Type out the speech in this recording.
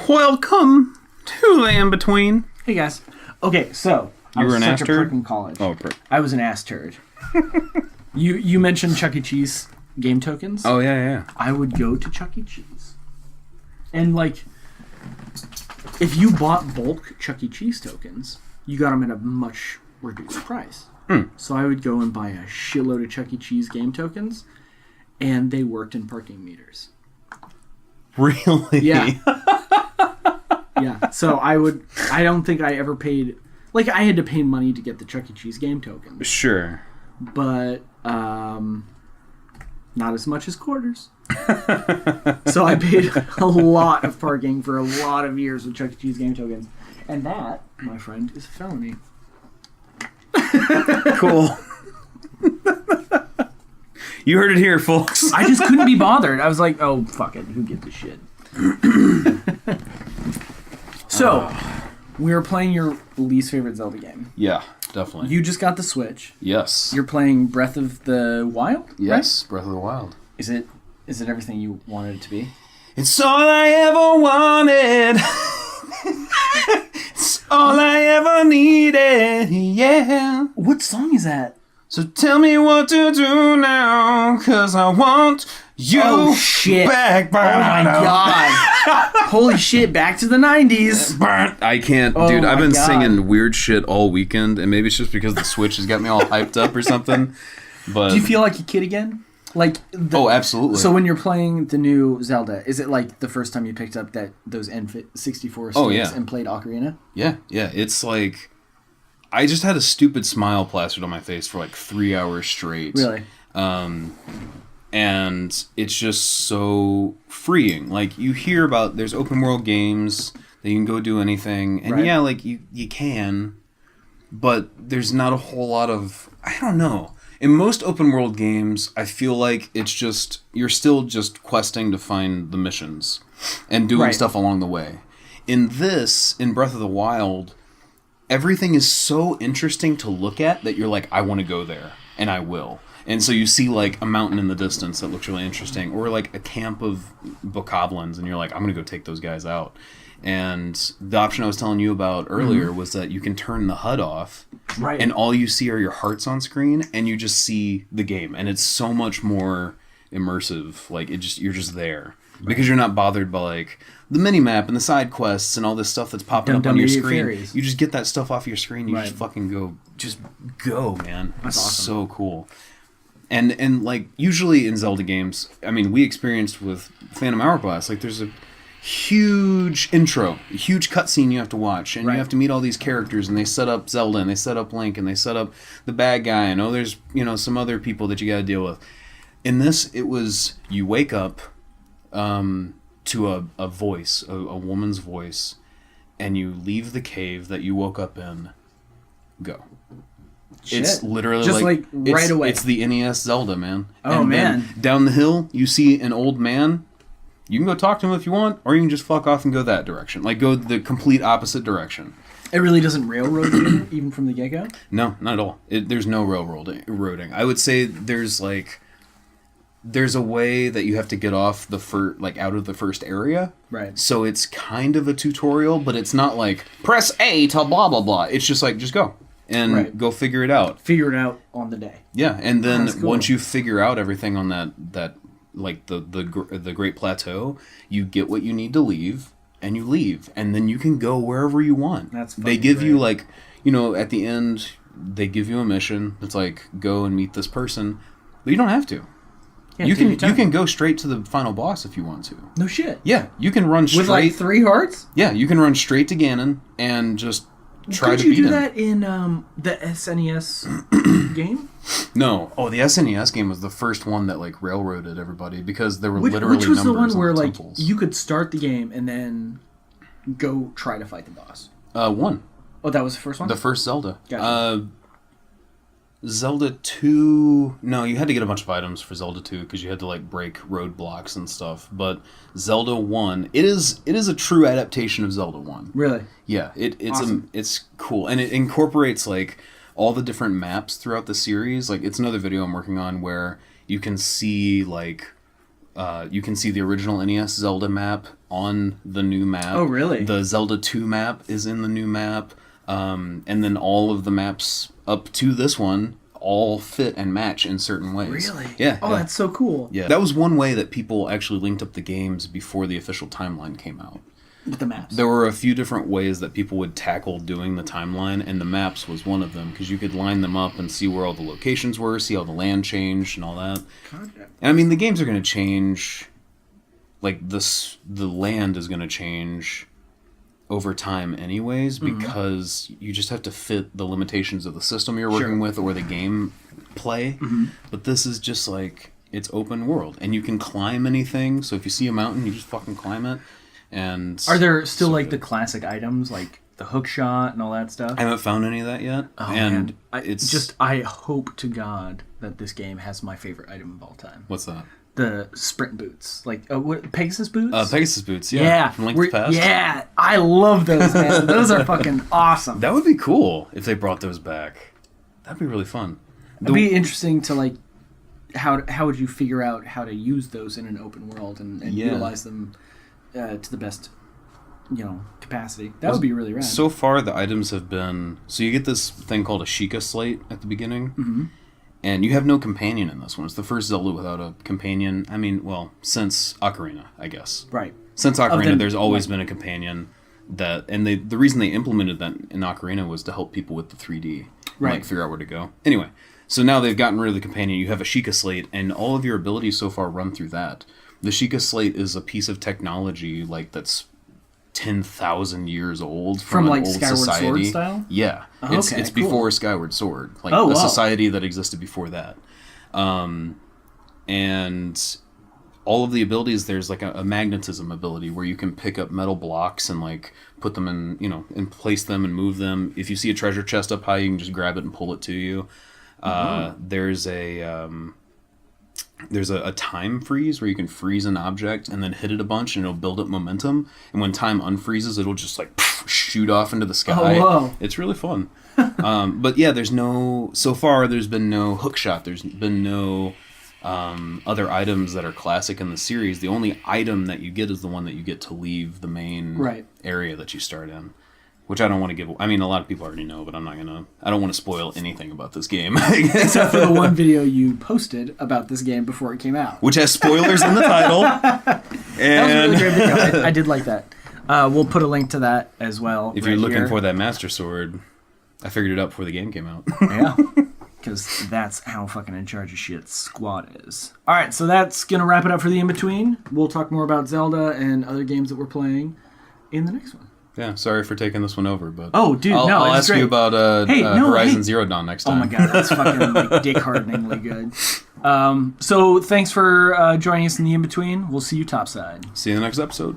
Welcome to the Inbetween. Hey guys. Okay, so You were an ass such a turd? prick in college. Oh, prick. I was an ass turd. You mentioned Chuck E. Cheese game tokens. Oh, yeah. I would go to Chuck E. Cheese. And like, if you bought bulk Chuck E. Cheese tokens, you got them at a much reduced price. So I would go and buy a shitload of Chuck E. Cheese game tokens, and they worked in parking meters. Really? Yeah. Yeah. So I don't think I ever paid, like I had to pay money to get the Chuck E. Cheese game tokens. Sure. But not as much as quarters. So I paid a lot of parking for a lot of years with Chuck E. Cheese game tokens. And that, my friend, is a felony. Cool. You heard it here, folks. I just couldn't be bothered. I was like, oh, fuck it. Who gives a shit? So, we were playing your least favorite Zelda game. Yeah, definitely. You just got the Switch. Yes. You're playing Breath of the Wild? Yes, Right? Breath of the Wild. Is it everything you wanted it to be? It's all I ever wanted. It's all I ever needed, yeah. What song is that? So tell me what to do now, 'cause I want you back. Oh my god. Holy shit, back to the 90s. I can't, Oh dude, I've my been God. singing weird shit all weekend, and maybe it's just because the Switch has got me all hyped up or something, but... Do you feel like a kid again? Like Oh, absolutely. So when you're playing the new Zelda, is it like the first time you picked up those N64 sticks and played Ocarina? Yeah, it's like... I just had a stupid smile plastered on my face for like 3 hours straight. Really? And it's just so freeing. Like, you hear about, there's open world games that you can go do anything, and right. yeah, like, you can, but there's not a whole lot of, I don't know. In most open world games, I feel like it's just, you're still just questing to find the missions and doing stuff along the way. In Breath of the Wild, everything is so interesting to look at that you're like, I want to go there, and I will. And so you see, like, a mountain in the distance that looks really interesting, or, like, a camp of bokoblins, and you're like, I'm going to go take those guys out. And the option I was telling you about earlier was that you can turn the HUD off, and all you see are your hearts on screen, and you just see the game. And it's so much more immersive. Like, you're just there. Because you're not bothered by, like, the mini-map and the side quests and all this stuff that's popping up on your screen. Fairies. You just get that stuff off your screen, you just fucking go, man. That's awesome. So cool. And like, usually in Zelda games, I mean, we experienced with Phantom Hourglass, like, there's a huge intro, a huge cutscene you have to watch, and you have to meet all these characters, and they set up Zelda, and they set up Link, and they set up the bad guy, and there's, some other people that you gotta deal with. In this, it was, you wake up to a voice, a woman's voice, and you leave the cave that you woke up in, go. Shit. It's literally just like right away. It's the NES Zelda, man. Oh, and man. Then down the hill, you see an old man. You can go talk to him if you want, or you can just fuck off and go that direction. Like, go the complete opposite direction. It really doesn't railroad you, even from the get-go? No, not at all. There's no railroading. I would say there's a way that you have to get off out of the first area. Right. So it's kind of a tutorial, but it's not like, press A to blah, blah, blah. It's just like, just go. And go figure it out. Figure it out on the day. Yeah, and then cool. once you figure out everything on that like the Great Plateau, you get what you need to leave, and you leave, and then you can go wherever you want. That's they give great. you like, at the end they give you a mission that's like, go and meet this person, but you don't have to. Yeah, you can go straight to the final boss if you want to. No shit. Yeah, you can run straight with like 3 hearts. Yeah, you can run straight to Ganon and just try to beat him. Could you do that in the SNES game? No. Oh, the SNES game was the first one that like railroaded everybody because there were literally which was numbers the one where on the like temples. you could start the game and then go try to fight the boss. One. Oh, that was the first one? The first Zelda. Gotcha. Zelda 2... No, you had to get a bunch of items for Zelda 2 because you had to like break roadblocks and stuff. But Zelda 1, it is a true adaptation of Zelda 1. Really? Yeah, it's Awesome. It's cool, and it incorporates like all the different maps throughout the series. Like, it's another video I'm working on where you can see like you can see the original NES Zelda map on the new map. Oh, really? The Zelda 2 map is in the new map. And then all of the maps up to this one all fit and match in certain ways. Really? Yeah. Oh, that's so cool. Yeah. That was one way that people actually linked up the games before the official timeline came out. With the maps. There were a few different ways that people would tackle doing the timeline, and the maps was one of them, because you could line them up and see where all the locations were, see how the land changed and all that. And I mean, the games are going to change. Like, the land is going to change over time anyways, because you just have to fit the limitations of the system you're working with or the game play. But this is just like, it's open world, and you can climb anything. So if you see a mountain, you just fucking climb it. And are there still like the classic items like the hook shot and all that stuff? I haven't found any of that yet. Oh, and man. I hope to God that this game has my favorite item of all time. What's that? The sprint boots, like what, Pegasus boots. Pegasus boots, yeah. From Link to the Past. Yeah, I love those, man. Those are fucking awesome. That would be cool if they brought those back. That'd be really fun. It'd be interesting to like, how would you figure out how to use those in an open world and utilize them to the best, capacity. That would be really rad. So far, the items have been... So you get this thing called a Sheikah Slate at the beginning, and you have no companion in this one. It's the first Zelda without a companion. I mean, well, since Ocarina, I guess. Right. Since Ocarina, there's always been a companion that... And the reason they implemented that in Ocarina was to help people with the 3D. Right. Like, figure out where to go. Anyway, so now they've gotten rid of the companion. You have a Sheikah Slate, and all of your abilities so far run through that. The Sheikah Slate is a piece of technology that's 10,000 years old from an like old Skyward society. Sword style? Yeah. Oh, it's cool. before Skyward Sword. Like wow. society that existed before that. And all of the abilities, there's like a magnetism ability where you can pick up metal blocks and like put them in, and place them and move them. If you see a treasure chest up high, you can just grab it and pull it to you. There's a time freeze where you can freeze an object and then hit it a bunch and it'll build up momentum. And when time unfreezes, it'll just like shoot off into the sky. Oh, whoa. It's really fun. But yeah, so far there's been no hook shot. There's been no other items that are classic in the series. The only item that you get is the one that you get to leave the main area that you start in. Which I don't want to give... I mean, a lot of people already know, but I don't want to spoil anything about this game. Except for the one video you posted about this game before it came out. Which has spoilers in the title. That was a really great video. I did like that. We'll put a link to that as well. If you're looking for that Master Sword, I figured it out before the game came out. Yeah. Because that's how fucking in charge of shit Squad is. Alright, so that's going to wrap it up for the In-Between. We'll talk more about Zelda and other games that we're playing in the next one. Yeah, sorry for taking this one over, but I'll ask you about Horizon Zero Dawn next time. Oh my god, that's fucking like dick-hardeningly good. So thanks for joining us in the In-Between. We'll see you topside. See you in the next episode.